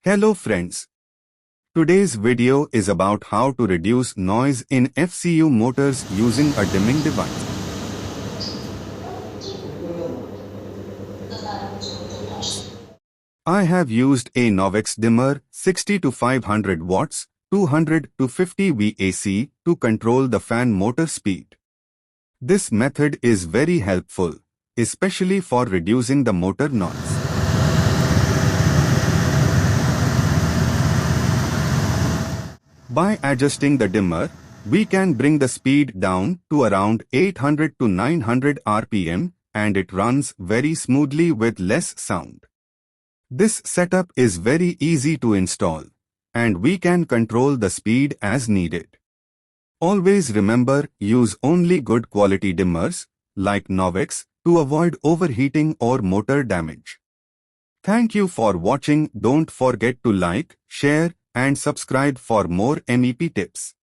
Hello friends. Today's video is about how to reduce noise in FCU motors using a dimming device. I have used a Novex dimmer 60 to 500 watts, 200 to 50 VAC to control the fan motor speed. This method is very helpful, especially for reducing the motor noise. By adjusting the dimmer, we can bring the speed down to around 800 to 900 RPM and it runs very smoothly with less sound. This setup is very easy to install, and we can control the speed as needed. Always remember, use only good quality dimmers, like Novex, to avoid overheating or motor damage. Thank you for watching. Don't forget to like, share, and subscribe for more MEP tips.